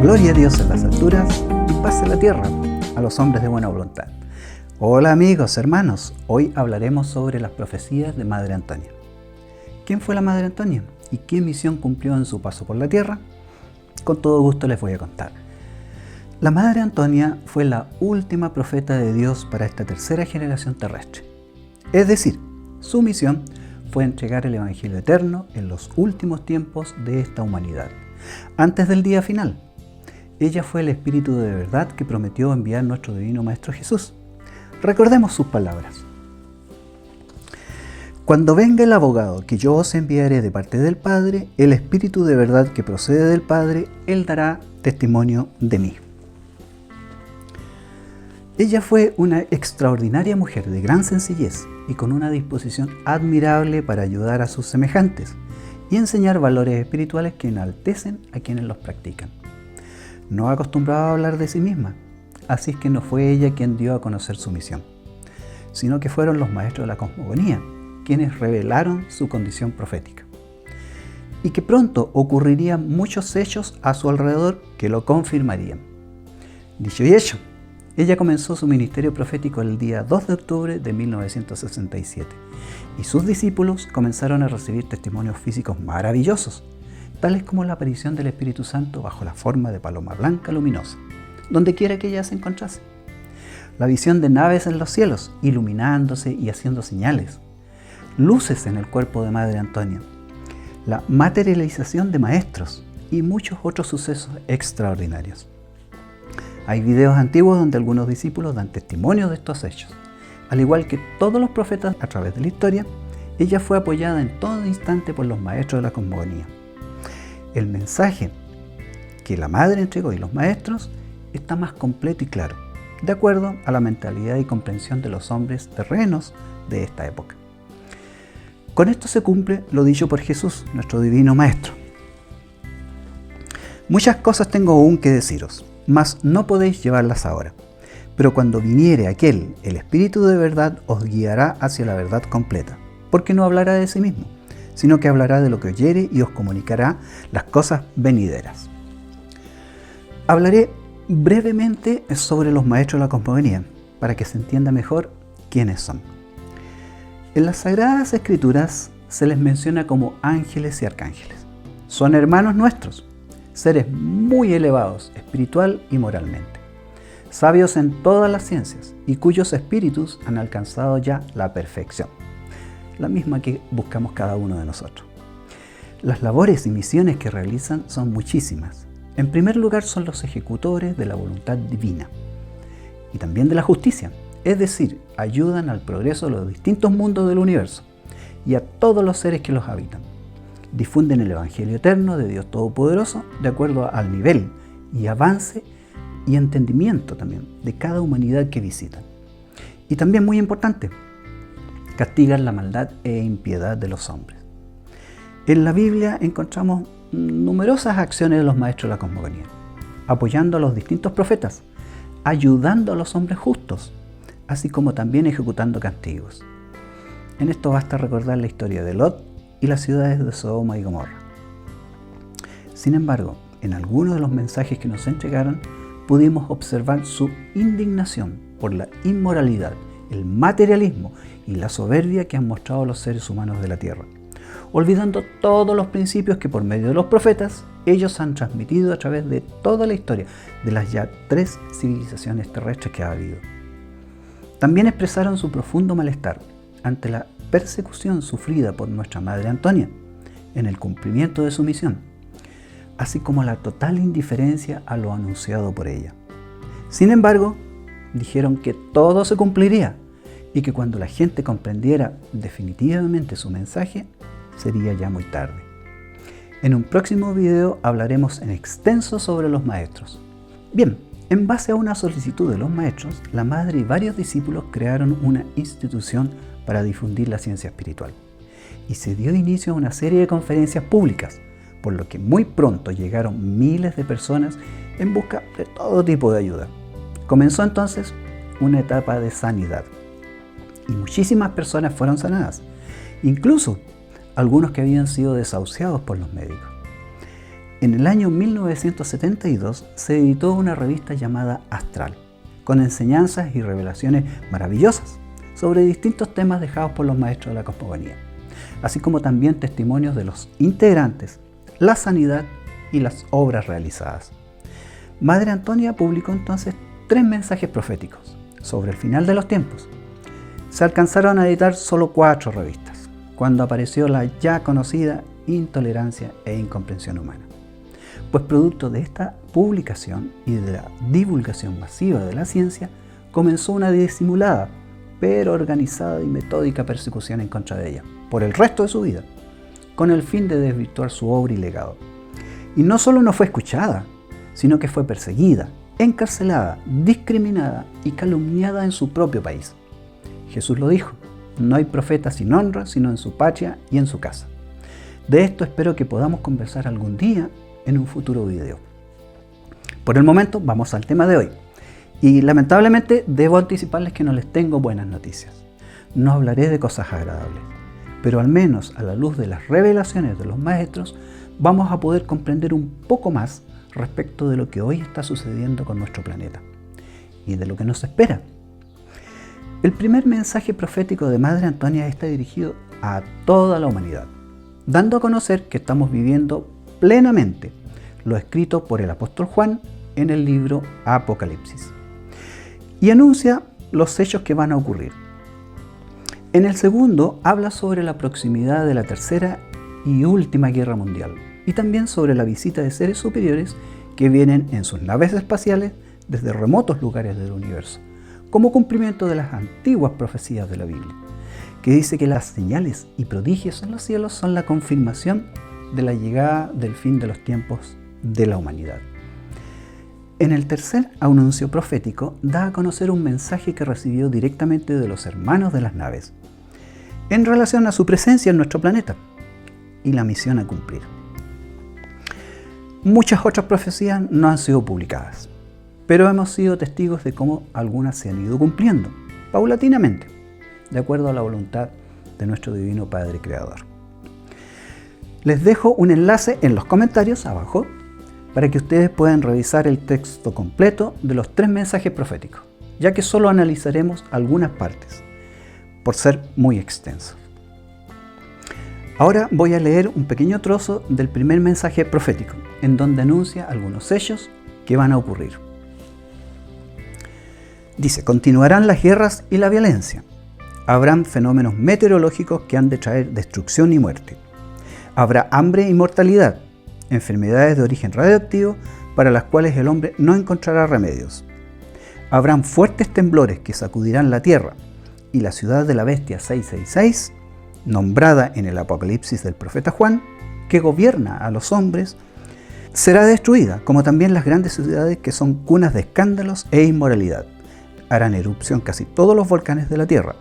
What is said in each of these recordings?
Gloria a Dios en las alturas y paz en la tierra a los hombres de buena voluntad. Hola amigos, hermanos, hoy hablaremos sobre las profecías de Madre Antonia. ¿Quién fue la Madre Antonia y qué misión cumplió en su paso por la tierra? Con todo gusto les voy a contar. La Madre Antonia fue la última profeta de Dios para esta tercera generación terrestre. Es decir, su misión fue entregar el Evangelio eterno en los últimos tiempos de esta humanidad, antes del día final. Ella fue el Espíritu de verdad que prometió enviar nuestro Divino Maestro Jesús. Recordemos sus palabras. Cuando venga el abogado que yo os enviaré de parte del Padre, el Espíritu de verdad que procede del Padre, Él dará testimonio de mí. Ella fue una extraordinaria mujer de gran sencillez y con una disposición admirable para ayudar a sus semejantes y enseñar valores espirituales que enaltecen a quienes los practican. No acostumbraba a hablar de sí misma, así es que no fue ella quien dio a conocer su misión, sino que fueron los maestros de la cosmogonía, quienes revelaron su condición profética. Y que pronto ocurrirían muchos hechos a su alrededor que lo confirmarían. Dicho y hecho, ella comenzó su ministerio profético el día 2 de octubre de 1967 y sus discípulos comenzaron a recibir testimonios físicos maravillosos, tales como la aparición del Espíritu Santo bajo la forma de paloma blanca luminosa, donde quiera que ella se encontrase. La visión de naves en los cielos, iluminándose y haciendo señales. Luces en el cuerpo de Madre Antonia. La materialización de maestros y muchos otros sucesos extraordinarios. Hay videos antiguos donde algunos discípulos dan testimonio de estos hechos. Al igual que todos los profetas a través de la historia, ella fue apoyada en todo instante por los maestros de la cosmogonía. El mensaje que la Madre entregó y los maestros está más completo y claro, de acuerdo a la mentalidad y comprensión de los hombres terrenos de esta época. Con esto se cumple lo dicho por Jesús, nuestro Divino Maestro. Muchas cosas tengo aún que deciros, mas no podéis llevarlas ahora. Pero cuando viniere aquel, el Espíritu de verdad, os guiará hacia la verdad completa, porque no hablará de sí mismo, sino que hablará de lo que oyere y os comunicará las cosas venideras. Hablaré brevemente sobre los maestros de la cosmogonía, para que se entienda mejor quiénes son. En las Sagradas Escrituras se les menciona como ángeles y arcángeles. Son hermanos nuestros, seres muy elevados espiritual y moralmente, sabios en todas las ciencias y cuyos espíritus han alcanzado ya la perfección, la misma que buscamos cada uno de nosotros. Las labores y misiones que realizan son muchísimas. En primer lugar son los ejecutores de la voluntad divina y también de la justicia, es decir, ayudan al progreso de los distintos mundos del universo y a todos los seres que los habitan. Difunden el Evangelio eterno de Dios Todopoderoso de acuerdo al nivel y avance y entendimiento también de cada humanidad que visitan. Y también muy importante, castigan la maldad e impiedad de los hombres. En la Biblia encontramos numerosas acciones de los maestros de la cosmogonía, apoyando a los distintos profetas, ayudando a los hombres justos, así como también ejecutando castigos. En esto basta recordar la historia de Lot y las ciudades de Sodoma y Gomorra. Sin embargo, en algunos de los mensajes que nos entregaron, pudimos observar su indignación por la inmoralidad, el materialismo y la soberbia que han mostrado los seres humanos de la tierra, olvidando todos los principios que por medio de los profetas ellos han transmitido a través de toda la historia de las ya 3 civilizaciones terrestres que ha habido. También expresaron su profundo malestar ante la persecución sufrida por nuestra Madre Antonia en el cumplimiento de su misión, así como la total indiferencia a lo anunciado por ella. Sin embargo, dijeron que todo se cumpliría y que cuando la gente comprendiera definitivamente su mensaje, sería ya muy tarde. En un próximo video hablaremos en extenso sobre los maestros. Bien, en base a una solicitud de los maestros, la Madre y varios discípulos crearon una institución para difundir la ciencia espiritual y se dio inicio a una serie de conferencias públicas, por lo que muy pronto llegaron miles de personas en busca de todo tipo de ayuda. Comenzó entonces una etapa de sanidad y muchísimas personas fueron sanadas, incluso algunos que habían sido desahuciados por los médicos. En el año 1972 se editó una revista llamada Astral, con enseñanzas y revelaciones maravillosas sobre distintos temas dejados por los maestros de la cosmogonía, así como también testimonios de los integrantes, la sanidad y las obras realizadas. Madre Antonia publicó entonces 3 mensajes proféticos sobre el final de los tiempos. Se alcanzaron a editar solo 4 revistas, cuando apareció la ya conocida intolerancia e incomprensión humana. Pues producto de esta publicación y de la divulgación masiva de la ciencia, comenzó una disimulada, pero organizada y metódica persecución en contra de ella, por el resto de su vida, con el fin de desvirtuar su obra y legado. Y no solo no fue escuchada, sino que fue perseguida, encarcelada, discriminada y calumniada en su propio país. Jesús lo dijo: no hay profeta sin honra, sino en su patria y en su casa. De esto espero que podamos conversar algún día en un futuro video. Por el momento vamos al tema de hoy. Y lamentablemente debo anticiparles que no les tengo buenas noticias. No hablaré de cosas agradables, pero al menos a la luz de las revelaciones de los maestros vamos a poder comprender un poco más respecto de lo que hoy está sucediendo con nuestro planeta y de lo que nos espera. El primer mensaje profético de Madre Antonia está dirigido a toda la humanidad, dando a conocer que estamos viviendo plenamente lo escrito por el apóstol Juan en el libro Apocalipsis, y anuncia los hechos que van a ocurrir. En el segundo habla sobre la proximidad de la tercera y última guerra mundial, y también sobre la visita de seres superiores que vienen en sus naves espaciales desde remotos lugares del universo, como cumplimiento de las antiguas profecías de la Biblia, que dice que las señales y prodigios en los cielos son la confirmación de la llegada del fin de los tiempos de la humanidad. En el tercer anuncio profético da a conocer un mensaje que recibió directamente de los hermanos de las naves, en relación a su presencia en nuestro planeta y la misión a cumplir. Muchas otras profecías no han sido publicadas, pero hemos sido testigos de cómo algunas se han ido cumpliendo, paulatinamente, de acuerdo a la voluntad de nuestro Divino Padre Creador. Les dejo un enlace en los comentarios abajo para que ustedes puedan revisar el texto completo de los 3 mensajes proféticos, ya que solo analizaremos algunas partes, por ser muy extenso. Ahora voy a leer un pequeño trozo del primer mensaje profético, en donde anuncia algunos hechos que van a ocurrir. Dice: continuarán las guerras y la violencia. Habrán fenómenos meteorológicos que han de traer destrucción y muerte. Habrá hambre y mortalidad, enfermedades de origen radioactivo para las cuales el hombre no encontrará remedios. Habrán fuertes temblores que sacudirán la tierra, y la ciudad de la bestia 666, nombrada en el Apocalipsis del profeta Juan, que gobierna a los hombres, será destruida, como también las grandes ciudades que son cunas de escándalos e inmoralidad. Harán erupción casi todos los volcanes de la tierra.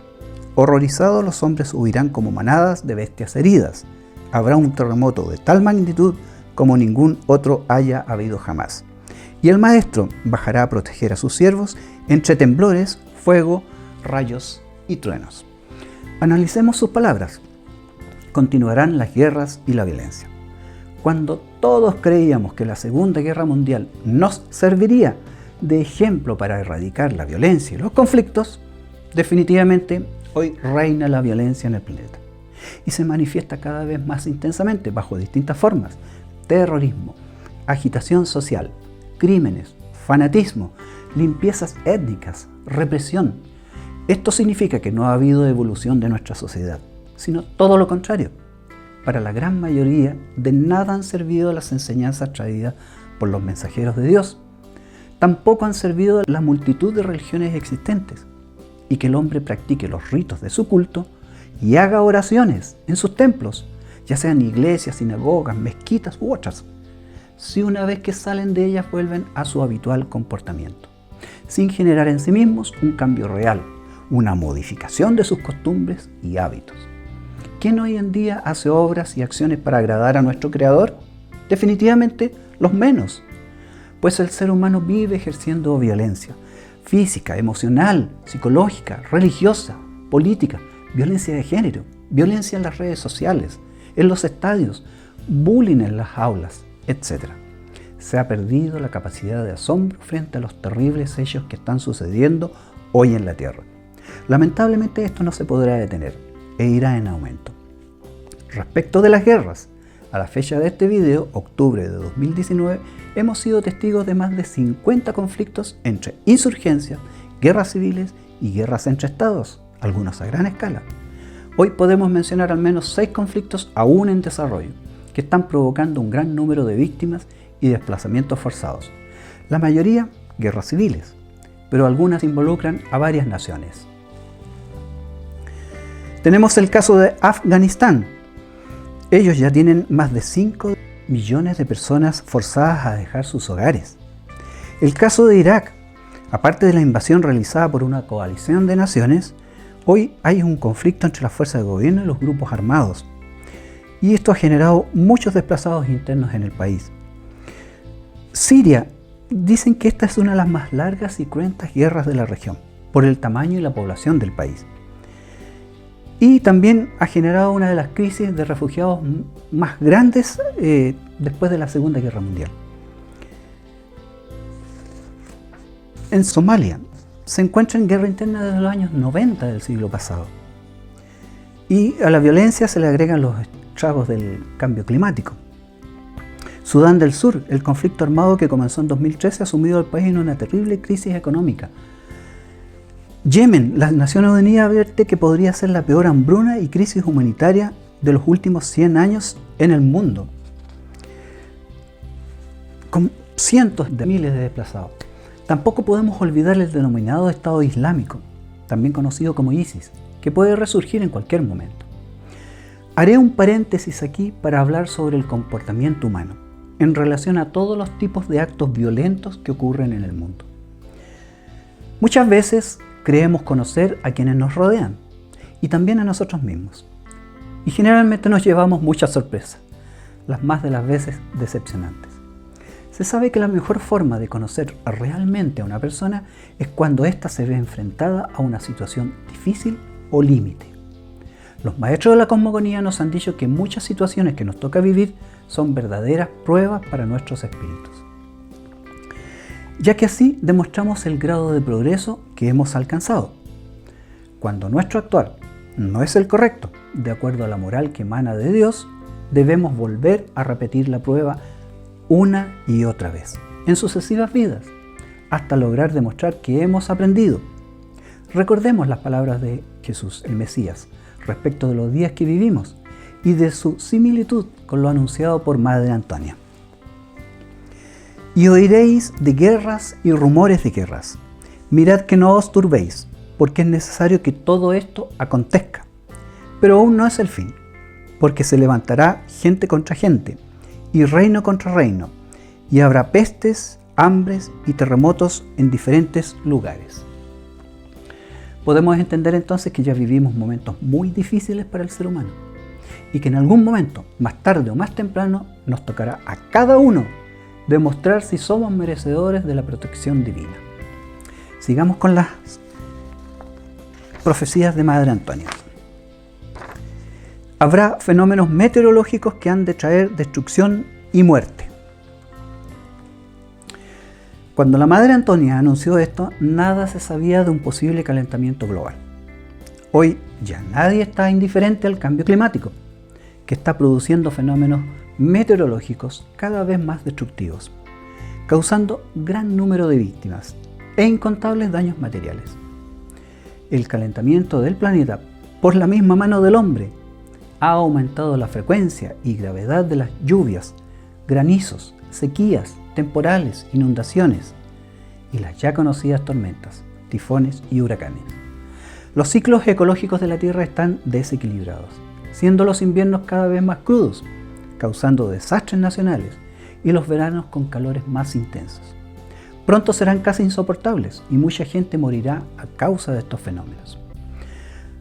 Horrorizados, los hombres huirán como manadas de bestias heridas. Habrá un terremoto de tal magnitud como ningún otro haya habido jamás. Y el Maestro bajará a proteger a sus siervos entre temblores, fuego, rayos y truenos. Analicemos sus palabras. Continuarán las guerras y la violencia. Cuando todos creíamos que la Segunda Guerra Mundial nos serviría de ejemplo para erradicar la violencia y los conflictos, definitivamente hoy reina la violencia en el planeta y se manifiesta cada vez más intensamente bajo distintas formas: terrorismo, agitación social, crímenes, fanatismo, limpiezas étnicas, represión. Esto significa que no ha habido evolución de nuestra sociedad, sino todo lo contrario. Para la gran mayoría, de nada han servido las enseñanzas traídas por los mensajeros de Dios. Tampoco han servido la multitud de religiones existentes, y que el hombre practique los ritos de su culto y haga oraciones en sus templos, ya sean iglesias, sinagogas, mezquitas u otras, si una vez que salen de ellas vuelven a su habitual comportamiento, sin generar en sí mismos un cambio real, una modificación de sus costumbres y hábitos. ¿Quién hoy en día hace obras y acciones para agradar a nuestro Creador? Definitivamente los menos, pues el ser humano vive ejerciendo violencia física, emocional, psicológica, religiosa, política, violencia de género, violencia en las redes sociales, en los estadios, bullying en las aulas, etc. Se ha perdido la capacidad de asombro frente a los terribles hechos que están sucediendo hoy en la Tierra. Lamentablemente esto no se podrá detener e irá en aumento. Respecto de las guerras, a la fecha de este video, octubre de 2019, hemos sido testigos de más de 50 conflictos entre insurgencias, guerras civiles y guerras entre estados, algunos a gran escala. Hoy podemos mencionar al menos 6 conflictos aún en desarrollo, que están provocando un gran número de víctimas y desplazamientos forzados. La mayoría, guerras civiles, pero algunas involucran a varias naciones. Tenemos el caso de Afganistán. Ellos ya tienen más de 5 millones de personas forzadas a dejar sus hogares. El caso de Irak. Aparte de la invasión realizada por una coalición de naciones, hoy hay un conflicto entre las fuerzas de gobierno y los grupos armados. Y esto ha generado muchos desplazados internos en el país. Siria. Dicen que esta es una de las más largas y cruentas guerras de la región, por el tamaño y la población del país. Y también ha generado una de las crisis de refugiados más grandes después de la Segunda Guerra Mundial. En Somalia se encuentra en guerra interna desde los años 90 del siglo pasado. Y a la violencia se le agregan los estragos del cambio climático. Sudán del Sur, el conflicto armado que comenzó en 2013 ha sumido al país en una terrible crisis económica. Yemen, las Naciones Unidas advierte que podría ser la peor hambruna y crisis humanitaria de los últimos 100 años en el mundo, con cientos de miles de desplazados. Tampoco podemos olvidar el denominado Estado Islámico, también conocido como ISIS, que puede resurgir en cualquier momento. Haré un paréntesis aquí para hablar sobre el comportamiento humano, en relación a todos los tipos de actos violentos que ocurren en el mundo. Muchas veces creemos conocer a quienes nos rodean y también a nosotros mismos. Y generalmente nos llevamos muchas sorpresas, las más de las veces decepcionantes. Se sabe que la mejor forma de conocer realmente a una persona es cuando ésta se ve enfrentada a una situación difícil o límite. Los maestros de la cosmogonía nos han dicho que muchas situaciones que nos toca vivir son verdaderas pruebas para nuestros espíritus, ya que así demostramos el grado de progreso que hemos alcanzado. Cuando nuestro actuar no es el correcto, de acuerdo a la moral que emana de Dios, debemos volver a repetir la prueba una y otra vez, en sucesivas vidas, hasta lograr demostrar que hemos aprendido. Recordemos las palabras de Jesús, el Mesías, respecto de los días que vivimos y de su similitud con lo anunciado por Madre Antonia. Y oiréis de guerras y rumores de guerras. Mirad que no os turbéis, porque es necesario que todo esto acontezca. Pero aún no es el fin, porque se levantará gente contra gente, y reino contra reino, y habrá pestes, hambres y terremotos en diferentes lugares. Podemos entender entonces que ya vivimos momentos muy difíciles para el ser humano, y que en algún momento, más tarde o más temprano, nos tocará a cada uno demostrar si somos merecedores de la protección divina. Sigamos con las profecías de Madre Antonia. Habrá fenómenos meteorológicos que han de traer destrucción y muerte. Cuando la Madre Antonia anunció esto, nada se sabía de un posible calentamiento global. Hoy ya nadie está indiferente al cambio climático, que está produciendo fenómenos meteorológicos cada vez más destructivos, causando gran número de víctimas e incontables daños materiales. El calentamiento del planeta por la misma mano del hombre ha aumentado la frecuencia y gravedad de las lluvias, granizos, sequías, temporales, inundaciones y las ya conocidas tormentas, tifones y huracanes. Los ciclos ecológicos de la Tierra están desequilibrados, siendo los inviernos cada vez más crudos, causando desastres nacionales y los veranos con calores más intensos. Pronto serán casi insoportables y mucha gente morirá a causa de estos fenómenos.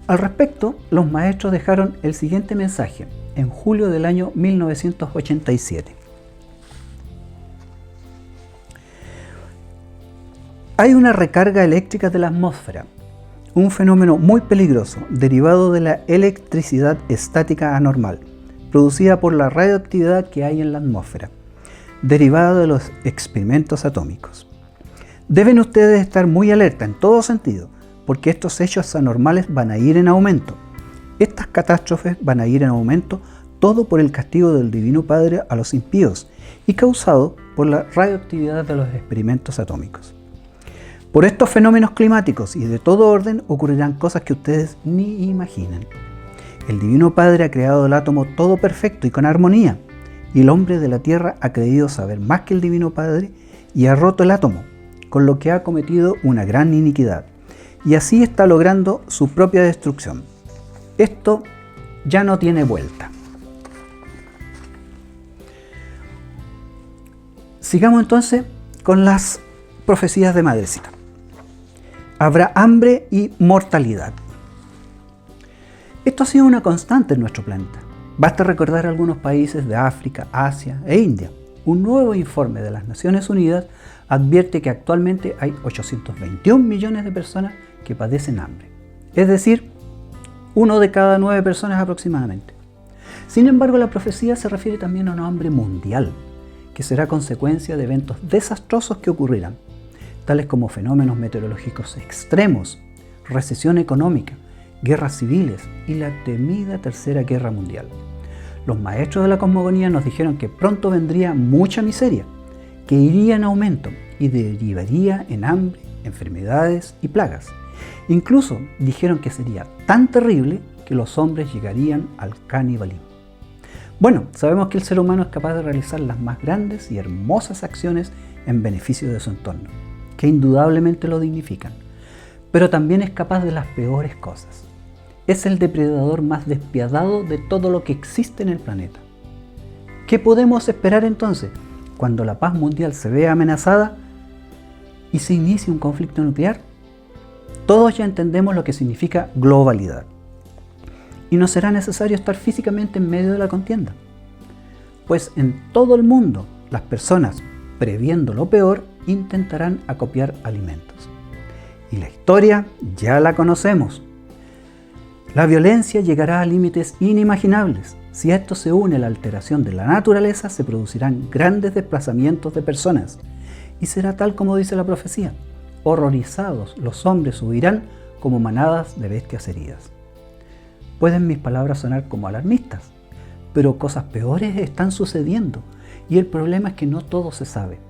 Al respecto, los maestros dejaron el siguiente mensaje en julio del año 1987. Hay una recarga eléctrica de la atmósfera, un fenómeno muy peligroso derivado de la electricidad estática anormal, producida por la radioactividad que hay en la atmósfera. derivado de los experimentos atómicos. Deben ustedes estar muy alerta en todo sentido, porque estos hechos anormales van a ir en aumento. Estas catástrofes van a ir en aumento, todo por el castigo del Divino Padre a los impíos y causado por la radioactividad de los experimentos atómicos. Por estos fenómenos climáticos y de todo orden ocurrirán cosas que ustedes ni imaginan. El Divino Padre ha creado el átomo todo perfecto y con armonía, y el hombre de la tierra ha creído saber más que el Divino Padre y ha roto el átomo, con lo que ha cometido una gran iniquidad, y así está logrando su propia destrucción. Esto ya no tiene vuelta. Sigamos entonces con las profecías de Madrecita. Habrá hambre y mortalidad. Esto ha sido una constante en nuestro planeta. Basta recordar algunos países de África, Asia e India. Un nuevo informe de las Naciones Unidas advierte que actualmente hay 821 millones de personas que padecen hambre. Es decir, 1 de cada 9 personas aproximadamente. Sin embargo, la profecía se refiere también a un hambre mundial, que será consecuencia de eventos desastrosos que ocurrirán, tales como fenómenos meteorológicos extremos, recesión económica, guerras civiles y la temida Tercera Guerra Mundial. Los maestros de la cosmogonía nos dijeron que pronto vendría mucha miseria, que iría en aumento y derivaría en hambre, enfermedades y plagas. Incluso dijeron que sería tan terrible que los hombres llegarían al canibalismo. Bueno, sabemos que el ser humano es capaz de realizar las más grandes y hermosas acciones en beneficio de su entorno, que indudablemente lo dignifican, pero también es capaz de las peores cosas. Es el depredador más despiadado de todo lo que existe en el planeta. ¿Qué podemos esperar entonces cuando la paz mundial se vea amenazada y se inicie un conflicto nuclear? Todos ya entendemos lo que significa globalidad. Y no será necesario estar físicamente en medio de la contienda, pues en todo el mundo las personas, previendo lo peor, intentarán acopiar alimentos. Y la historia ya la conocemos. La violencia llegará a límites inimaginables. Si a esto se une la alteración de la naturaleza, se producirán grandes desplazamientos de personas. Y será tal como dice la profecía. Horrorizados, los hombres huirán como manadas de bestias heridas. Pueden mis palabras sonar como alarmistas, pero cosas peores están sucediendo. Y el problema es que no todo se sabe.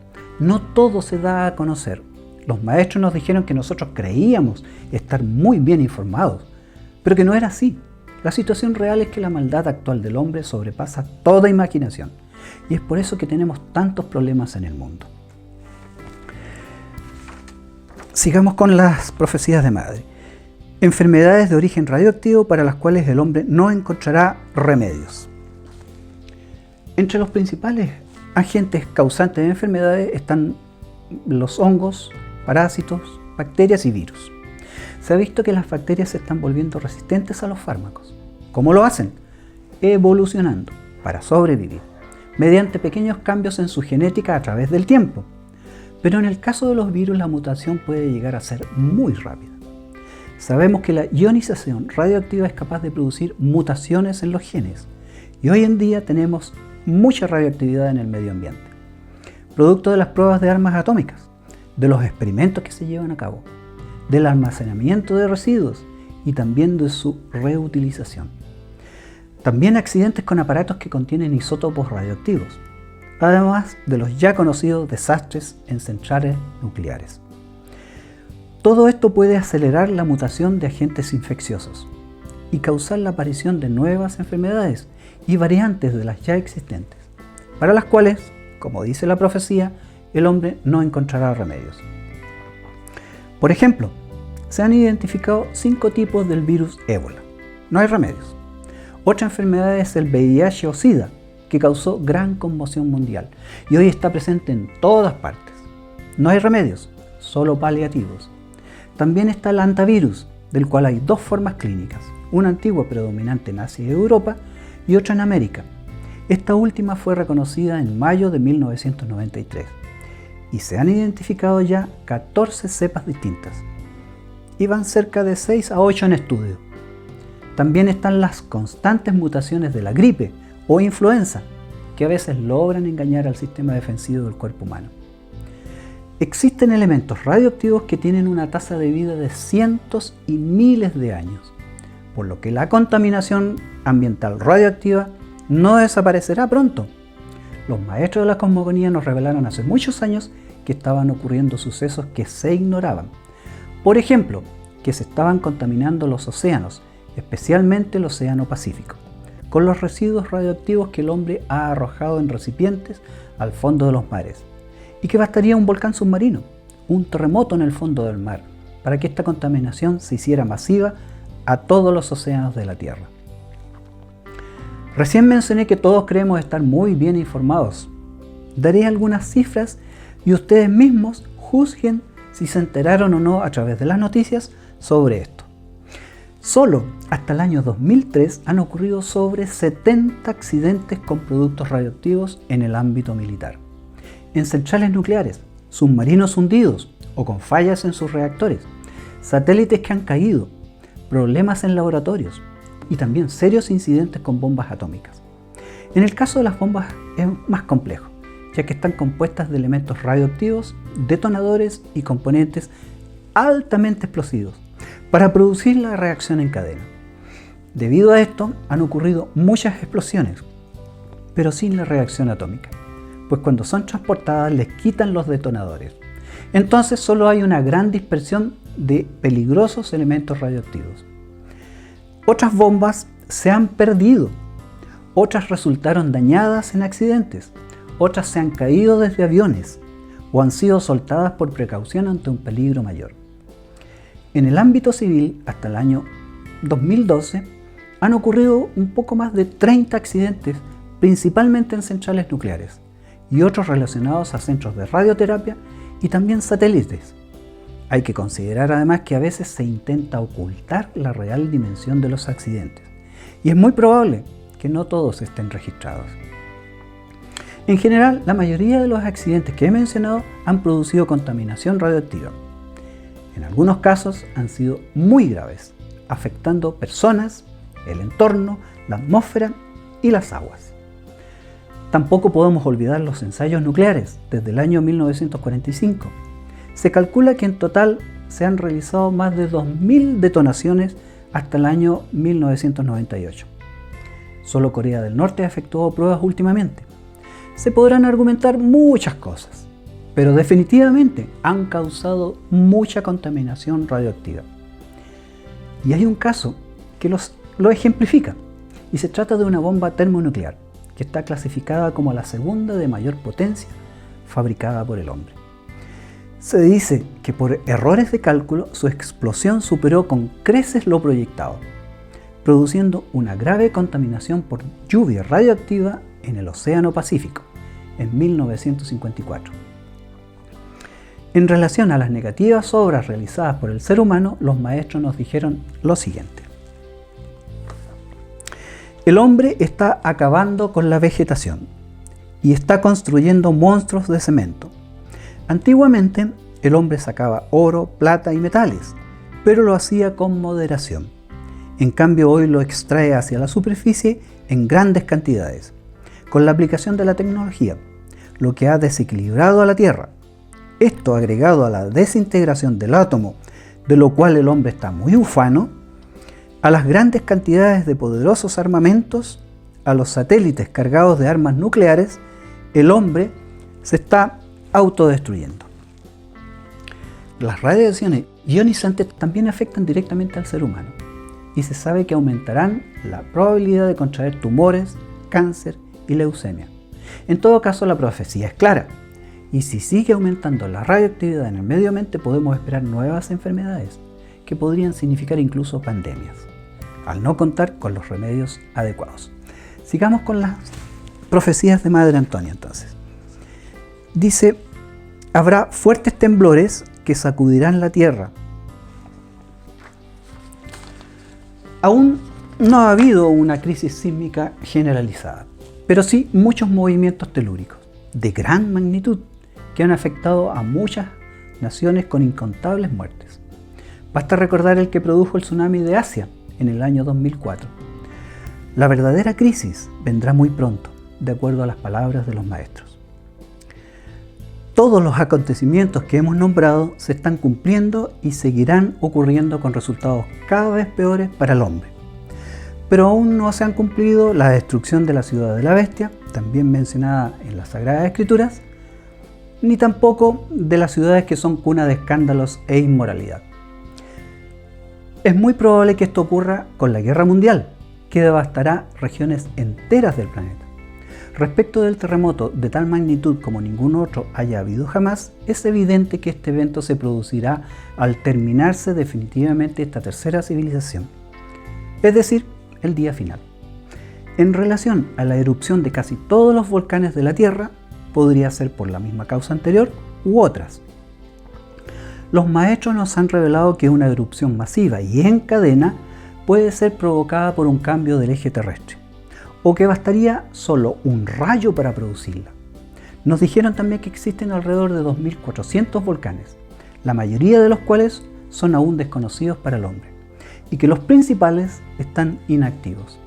No todo se da a conocer. Los maestros nos dijeron que nosotros creíamos estar muy bien informados, pero que no era así. La situación real es que la maldad actual del hombre sobrepasa toda imaginación, y es por eso que tenemos tantos problemas en el mundo. Sigamos con las profecías de Madre. Enfermedades de origen radioactivo para las cuales el hombre no encontrará remedios. Entre los principales agentes causantes de enfermedades están los hongos, parásitos, bacterias y virus. Se ha visto que las bacterias se están volviendo resistentes a los fármacos. ¿Cómo lo hacen? Evolucionando para sobrevivir, mediante pequeños cambios en su genética a través del tiempo. Pero en el caso de los virus, la mutación puede llegar a ser muy rápida. Sabemos que la ionización radioactiva es capaz de producir mutaciones en los genes, y hoy en día tenemos mucha radioactividad en el medio ambiente, producto de las pruebas de armas atómicas, de los experimentos que se llevan a cabo, del almacenamiento de residuos y también de su reutilización. También accidentes con aparatos que contienen isótopos radioactivos, además de los ya conocidos desastres en centrales nucleares. Todo esto puede acelerar la mutación de agentes infecciosos y causar la aparición de nuevas enfermedades y variantes de las ya existentes, para las cuales, como dice la profecía, el hombre no encontrará remedios. Por ejemplo, se han identificado 5 tipos del virus ébola. No hay remedios. Otra enfermedad es el VIH o SIDA, que causó gran conmoción mundial y hoy está presente en todas partes. No hay remedios, solo paliativos. También está el hantavirus, del cual hay 2 formas clínicas, una antigua predominante en Asia y Europa y otra en América. Esta última fue reconocida en mayo de 1993 y se han identificado ya 14 cepas distintas y van cerca de 6 a 8 en estudio. También están las constantes mutaciones de la gripe o influenza, que a veces logran engañar al sistema defensivo del cuerpo humano. Existen elementos radioactivos que tienen una tasa de vida de cientos y miles de años, por lo que la contaminación ambiental radioactiva no desaparecerá pronto. Los maestros de la cosmogonía nos revelaron hace muchos años que estaban ocurriendo sucesos que se ignoraban. Por ejemplo, que se estaban contaminando los océanos, especialmente el Océano Pacífico, con los residuos radioactivos que el hombre ha arrojado en recipientes al fondo de los mares, y que bastaría un volcán submarino, un terremoto en el fondo del mar, para que esta contaminación se hiciera masiva a todos los océanos de la Tierra. Recién mencioné que todos creemos estar muy bien informados. Daré algunas cifras y ustedes mismos juzguen si se enteraron o no a través de las noticias sobre esto. Solo hasta el año 2003 han ocurrido sobre 70 accidentes con productos radioactivos en el ámbito militar, en centrales nucleares, submarinos hundidos o con fallas en sus reactores, satélites que han caído, problemas en laboratorios y también serios incidentes con bombas atómicas. En el caso de las bombas es más complejo, ya que están compuestas de elementos radioactivos, detonadores y componentes altamente explosivos para producir la reacción en cadena. Debido a esto han ocurrido muchas explosiones, pero sin la reacción atómica, pues cuando son transportadas les quitan los detonadores. Entonces solo hay una gran dispersión de peligrosos elementos radioactivos. Otras bombas se han perdido, otras resultaron dañadas en accidentes, otras se han caído desde aviones o han sido soltadas por precaución ante un peligro mayor. En el ámbito civil, hasta el año 2012, han ocurrido un poco más de 30 accidentes, principalmente en centrales nucleares, y otros relacionados a centros de radioterapia y también satélites. Hay que considerar además que a veces se intenta ocultar la real dimensión de los accidentes, y es muy probable que no todos estén registrados. En general, la mayoría de los accidentes que he mencionado han producido contaminación radioactiva. En algunos casos han sido muy graves, afectando personas, el entorno, la atmósfera y las aguas. Tampoco podemos olvidar los ensayos nucleares desde el año 1945. Se calcula que en total se han realizado más de 2.000 detonaciones hasta el año 1998. Solo Corea del Norte ha efectuado pruebas últimamente. Se podrán argumentar muchas cosas, pero definitivamente han causado mucha contaminación radioactiva. Y hay un caso que lo ejemplifica, y se trata de una bomba termonuclear, que está clasificada como la segunda de mayor potencia fabricada por el hombre. Se dice que por errores de cálculo su explosión superó con creces lo proyectado, produciendo una grave contaminación por lluvia radioactiva en el Océano Pacífico en 1954. En relación a las negativas obras realizadas por el ser humano, los maestros nos dijeron lo siguiente: el hombre está acabando con la vegetación y está construyendo monstruos de cemento. Antiguamente, el hombre sacaba oro, plata y metales, pero lo hacía con moderación. En cambio, hoy lo extrae hacia la superficie en grandes cantidades, con la aplicación de la tecnología, lo que ha desequilibrado a la Tierra. Esto, agregado a la desintegración del átomo, de lo cual el hombre está muy ufano, a las grandes cantidades de poderosos armamentos, a los satélites cargados de armas nucleares, el hombre se está autodestruyendo. Las radiaciones ionizantes también afectan directamente al ser humano y se sabe que aumentarán la probabilidad de contraer tumores, cáncer y leucemia. En todo caso, la profecía es clara, y si sigue aumentando la radioactividad en el medio ambiente podemos esperar nuevas enfermedades que podrían significar incluso pandemias, al no contar con los remedios adecuados. Sigamos con las profecías de Madre Antonia entonces. Dice: habrá fuertes temblores que sacudirán la tierra. Aún no ha habido una crisis sísmica generalizada, pero sí muchos movimientos telúricos de gran magnitud que han afectado a muchas naciones con incontables muertes. Basta recordar el que produjo el tsunami de Asia en el año 2004. La verdadera crisis vendrá muy pronto de acuerdo a las palabras de los maestros. Todos los acontecimientos que hemos nombrado se están cumpliendo y seguirán ocurriendo con resultados cada vez peores para el hombre. Pero aún no se han cumplido la destrucción de la ciudad de la bestia, también mencionada en las Sagradas Escrituras, ni tampoco de las ciudades que son cuna de escándalos e inmoralidad. Es muy probable que esto ocurra con la guerra mundial, que devastará regiones enteras del planeta. Respecto del terremoto de tal magnitud como ningún otro haya habido jamás, es evidente que este evento se producirá al terminarse definitivamente esta tercera civilización, es decir, el día final. En relación a la erupción de casi todos los volcanes de la Tierra, podría ser por la misma causa anterior u otras. Los maestros nos han revelado que una erupción masiva y en cadena puede ser provocada por un cambio del eje terrestre, o que bastaría solo un rayo para producirla. Nos dijeron también que existen alrededor de 2.400 volcanes, la mayoría de los cuales son aún desconocidos para el hombre, y que los principales están inactivos.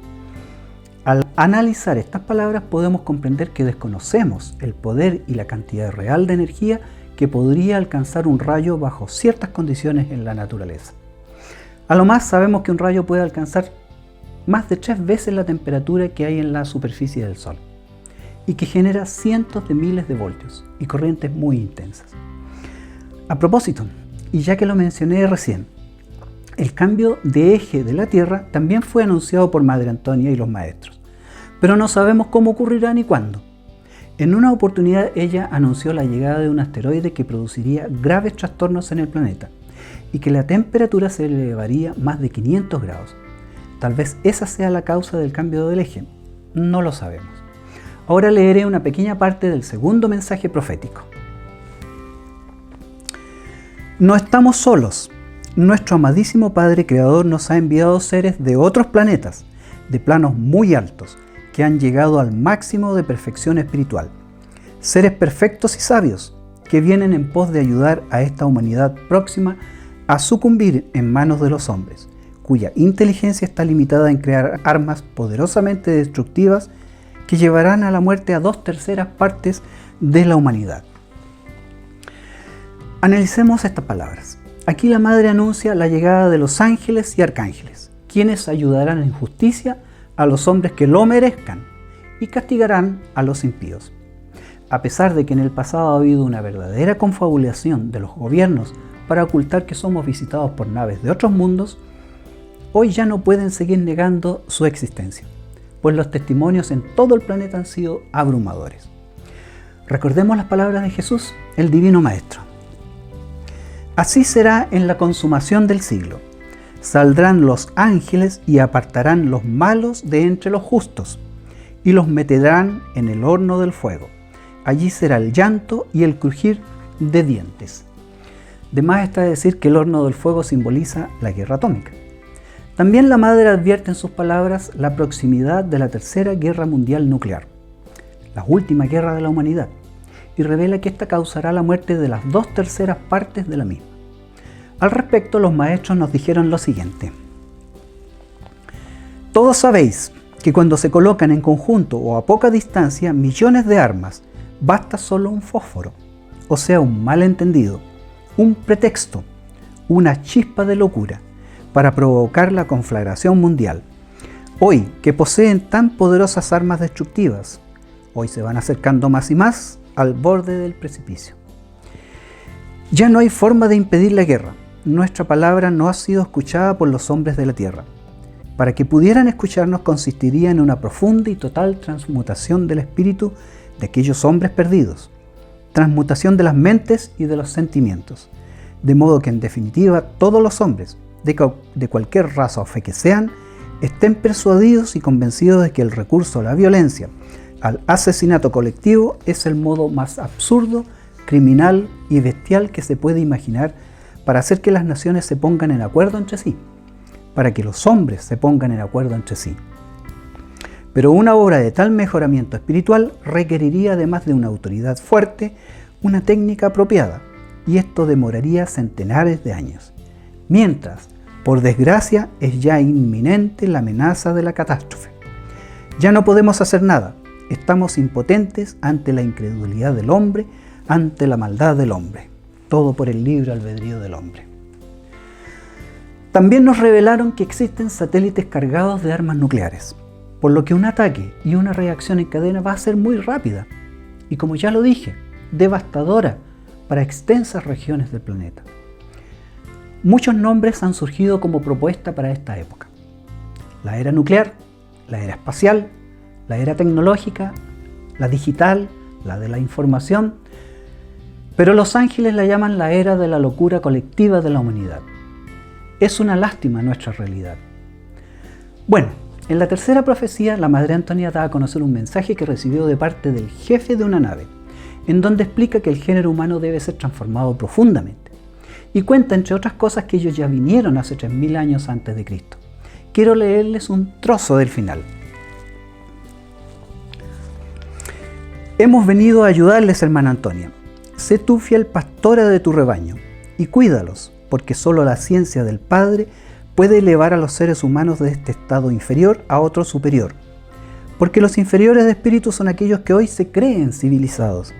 Al analizar estas palabras podemos comprender que desconocemos el poder y la cantidad real de energía que podría alcanzar un rayo bajo ciertas condiciones en la naturaleza. A lo más sabemos que un rayo puede alcanzar más de 3 veces la temperatura que hay en la superficie del Sol y que genera cientos de miles de voltios y corrientes muy intensas. A propósito, y ya que lo mencioné recién, el cambio de eje de la Tierra también fue anunciado por Madre Antonia y los maestros, pero no sabemos cómo ocurrirá ni cuándo. En una oportunidad ella anunció la llegada de un asteroide que produciría graves trastornos en el planeta y que la temperatura se elevaría más de 500 grados. Tal vez esa sea la causa del cambio del eje, no lo sabemos. Ahora leeré una pequeña parte del segundo mensaje profético. No estamos solos. Nuestro amadísimo Padre Creador nos ha enviado seres de otros planetas, de planos muy altos, que han llegado al máximo de perfección espiritual. Seres perfectos y sabios, que vienen en pos de ayudar a esta humanidad próxima a sucumbir en manos de los hombres, cuya inteligencia está limitada en crear armas poderosamente destructivas que llevarán a la muerte a 2/3 partes de la humanidad. Analicemos estas palabras. Aquí la Madre anuncia la llegada de los ángeles y arcángeles, quienes ayudarán en justicia a los hombres que lo merezcan y castigarán a los impíos. A pesar de que en el pasado ha habido una verdadera confabulación de los gobiernos para ocultar que somos visitados por naves de otros mundos, hoy ya no pueden seguir negando su existencia, pues los testimonios en todo el planeta han sido abrumadores. Recordemos las palabras de Jesús, el Divino Maestro. Así será en la consumación del siglo. Saldrán los ángeles y apartarán los malos de entre los justos, y los meterán en el horno del fuego. Allí será el llanto y el crujir de dientes. De más está decir que el horno del fuego simboliza la guerra atómica. También la Madre advierte en sus palabras la proximidad de la Tercera Guerra Mundial Nuclear, la última guerra de la humanidad, y revela que esta causará la muerte de las 2/3 partes de la misma. Al respecto, los maestros nos dijeron lo siguiente. Todos sabéis que cuando se colocan en conjunto o a poca distancia millones de armas, basta solo un fósforo, o sea, un malentendido, un pretexto, una chispa de locura, para provocar la conflagración mundial. Hoy, que poseen tan poderosas armas destructivas, hoy se van acercando más y más al borde del precipicio. Ya no hay forma de impedir la guerra. Nuestra palabra no ha sido escuchada por los hombres de la tierra. Para que pudieran escucharnos consistiría en una profunda y total transmutación del espíritu de aquellos hombres perdidos, transmutación de las mentes y de los sentimientos, de modo que en definitiva todos los hombres, de cualquier raza o fe que sean, estén persuadidos y convencidos de que el recurso a la violencia, al asesinato colectivo, es el modo más absurdo, criminal y bestial que se puede imaginar para hacer que las naciones se pongan en acuerdo entre sí, para que los hombres se pongan en acuerdo entre sí. Pero una obra de tal mejoramiento espiritual requeriría, además de una autoridad fuerte, una técnica apropiada, y esto demoraría centenares de años. Mientras, por desgracia, es ya inminente la amenaza de la catástrofe. Ya no podemos hacer nada, estamos impotentes ante la incredulidad del hombre, ante la maldad del hombre. Todo por el libre albedrío del hombre. También nos revelaron que existen satélites cargados de armas nucleares, por lo que un ataque y una reacción en cadena va a ser muy rápida y, como ya lo dije, devastadora para extensas regiones del planeta. Muchos nombres han surgido como propuesta para esta época: la era nuclear, la era espacial, la era tecnológica, la digital, la de la información, pero los ángeles la llaman la era de la locura colectiva de la humanidad. Es una lástima nuestra realidad. Bueno, en la tercera profecía, la Madre Antonia da a conocer un mensaje que recibió de parte del jefe de una nave, en donde explica que el género humano debe ser transformado profundamente. Y cuenta, entre otras cosas, que ellos ya vinieron hace 3000 años antes de Cristo. Quiero leerles un trozo del final. Hemos venido a ayudarles, hermana Antonia. Sé tú fiel pastora de tu rebaño y cuídalos, porque solo la ciencia del Padre puede elevar a los seres humanos de este estado inferior a otro superior. Porque los inferiores de espíritu son aquellos que hoy se creen civilizados,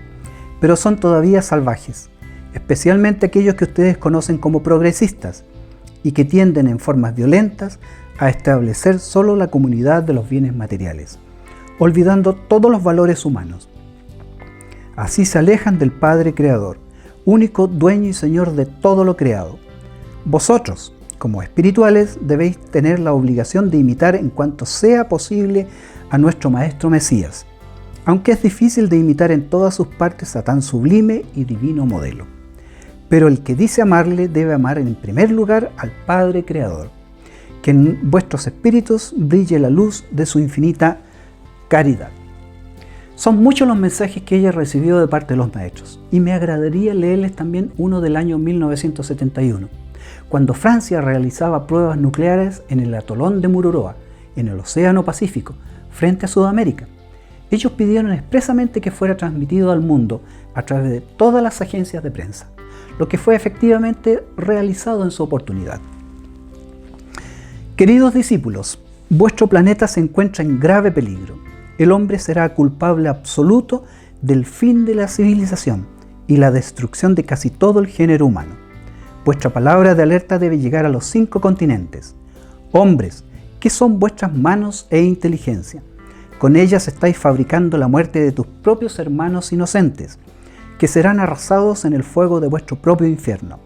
pero son todavía salvajes, especialmente aquellos que ustedes conocen como progresistas y que tienden en formas violentas a establecer solo la comunidad de los bienes materiales, olvidando todos los valores humanos. Así se alejan del Padre Creador, único dueño y Señor de todo lo creado. Vosotros, como espirituales, debéis tener la obligación de imitar en cuanto sea posible a nuestro Maestro Mesías, aunque es difícil de imitar en todas sus partes a tan sublime y divino modelo. Pero el que dice amarle debe amar en primer lugar al Padre Creador. Que en vuestros espíritus brille la luz de su infinita caridad. Son muchos los mensajes que ella recibió de parte de los maestros, y me agradaría leerles también uno del año 1971, cuando Francia realizaba pruebas nucleares en el atolón de Mururoa, en el Océano Pacífico, frente a Sudamérica. Ellos pidieron expresamente que fuera transmitido al mundo a través de todas las agencias de prensa, lo que fue efectivamente realizado en su oportunidad. Queridos discípulos, vuestro planeta se encuentra en grave peligro. El hombre será culpable absoluto del fin de la civilización y la destrucción de casi todo el género humano. Vuestra palabra de alerta debe llegar a los 5 continentes. Hombres, ¿qué son vuestras manos e inteligencia? Con ellas estáis fabricando la muerte de tus propios hermanos inocentes, que serán arrasados en el fuego de vuestro propio infierno.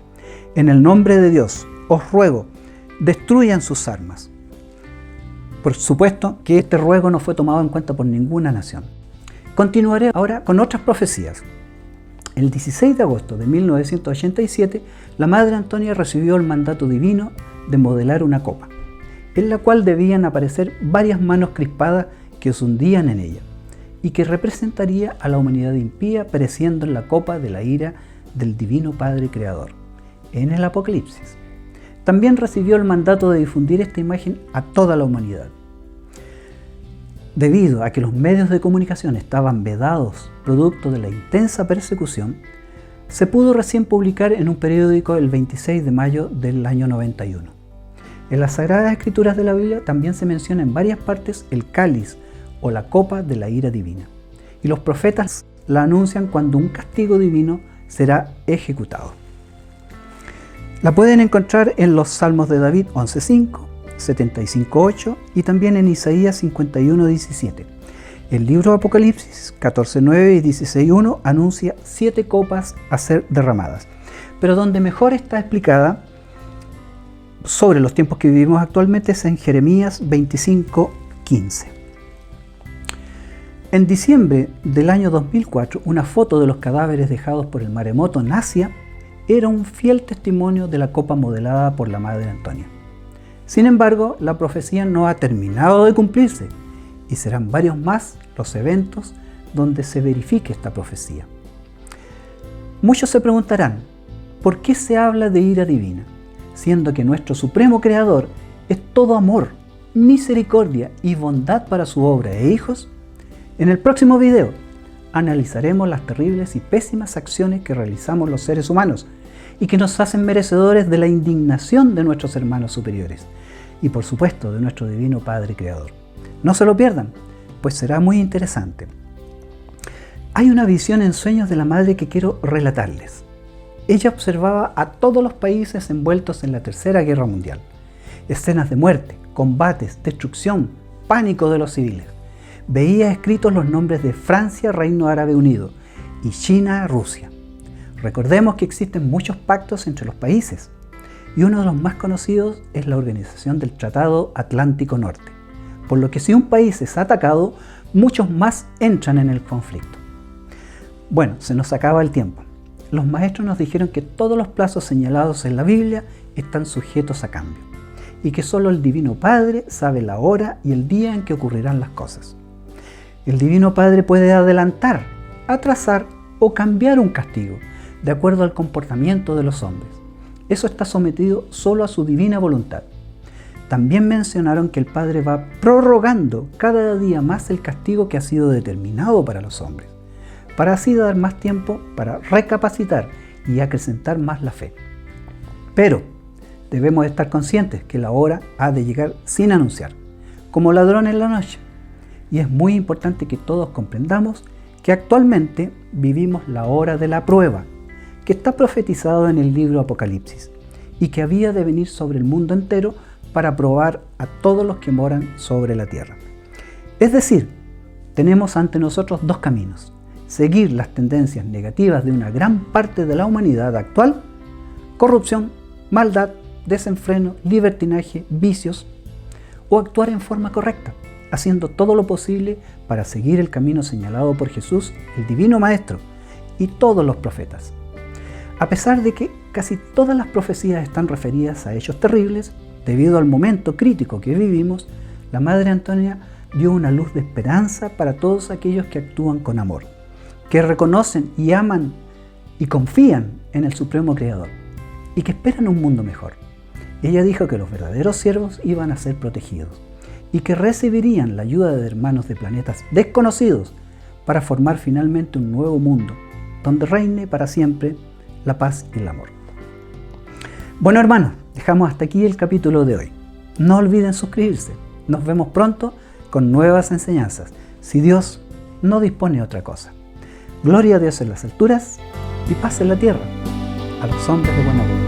En el nombre de Dios, os ruego, destruyan sus armas. Por supuesto que este ruego no fue tomado en cuenta por ninguna nación. Continuaré ahora con otras profecías. El 16 de agosto de 1987, la Madre Antonia recibió el mandato divino de modelar una copa, en la cual debían aparecer varias manos crispadas que se hundían en ella, y que representaría a la humanidad impía pereciendo en la copa de la ira del Divino Padre Creador, en el Apocalipsis. También recibió el mandato de difundir esta imagen a toda la humanidad. Debido a que los medios de comunicación estaban vedados producto de la intensa persecución, se pudo recién publicar en un periódico el 26 de mayo del año 91. En las Sagradas Escrituras de la Biblia también se menciona en varias partes el cáliz o la copa de la ira divina, y los profetas la anuncian cuando un castigo divino será ejecutado. La pueden encontrar en los Salmos de David 11.5, 75.8 y también en Isaías 51.17. El libro Apocalipsis 14.9 y 16.1 anuncia 7 copas a ser derramadas, pero donde mejor está explicada sobre los tiempos que vivimos actualmente es en Jeremías 25.15. En diciembre del año 2004, una foto de los cadáveres dejados por el maremoto en Asia era un fiel testimonio de la copa modelada por la Madre Antonia. Sin embargo, la profecía no ha terminado de cumplirse y serán varios más los eventos donde se verifique esta profecía. Muchos se preguntarán, ¿por qué se habla de ira divina? Siendo que nuestro Supremo Creador es todo amor, misericordia y bondad para su obra e hijos. En el próximo video analizaremos las terribles y pésimas acciones que realizamos los seres humanos y que nos hacen merecedores de la indignación de nuestros hermanos superiores y por supuesto de nuestro Divino Padre Creador. No se lo pierdan, pues será muy interesante. Hay una visión en sueños de la madre que quiero relatarles. Ella observaba a todos los países envueltos en la Tercera Guerra Mundial. Escenas de muerte, combates, destrucción, pánico de los civiles. Veía escritos los nombres de Francia, Reino Árabe Unido, y China, Rusia. Recordemos que existen muchos pactos entre los países, y uno de los más conocidos es la Organización del Tratado Atlántico Norte, por lo que si un país es atacado, muchos más entran en el conflicto. Bueno, se nos acaba el tiempo. Los maestros nos dijeron que todos los plazos señalados en la Biblia están sujetos a cambio, y que solo el Divino Padre sabe la hora y el día en que ocurrirán las cosas. El Divino Padre puede adelantar, atrasar o cambiar un castigo, de acuerdo al comportamiento de los hombres. Eso está sometido solo a su divina voluntad. También mencionaron que el Padre va prorrogando cada día más el castigo que ha sido determinado para los hombres, para así dar más tiempo para recapacitar y acrecentar más la fe. Pero debemos estar conscientes que la hora ha de llegar sin anunciar, como ladrón en la noche. Y es muy importante que todos comprendamos que actualmente vivimos la hora de la prueba, que está profetizado en el libro Apocalipsis, y que había de venir sobre el mundo entero para probar a todos los que moran sobre la tierra. Es decir, tenemos ante nosotros dos caminos: seguir las tendencias negativas de una gran parte de la humanidad actual, corrupción, maldad, desenfreno, libertinaje, vicios, o actuar en forma correcta, haciendo todo lo posible para seguir el camino señalado por Jesús, el Divino Maestro, y todos los profetas. A pesar de que casi todas las profecías están referidas a hechos terribles, debido al momento crítico que vivimos, la Madre Antonia dio una luz de esperanza para todos aquellos que actúan con amor, que reconocen y aman y confían en el Supremo Creador, y que esperan un mundo mejor. Ella dijo que los verdaderos siervos iban a ser protegidos, y que recibirían la ayuda de hermanos de planetas desconocidos para formar finalmente un nuevo mundo, donde reine para siempre la paz y el amor. Bueno, hermanos, dejamos hasta aquí el capítulo de hoy. No olviden suscribirse. Nos vemos pronto con nuevas enseñanzas, si Dios no dispone otra cosa. Gloria a Dios en las alturas y paz en la tierra a los hombres de buena voluntad.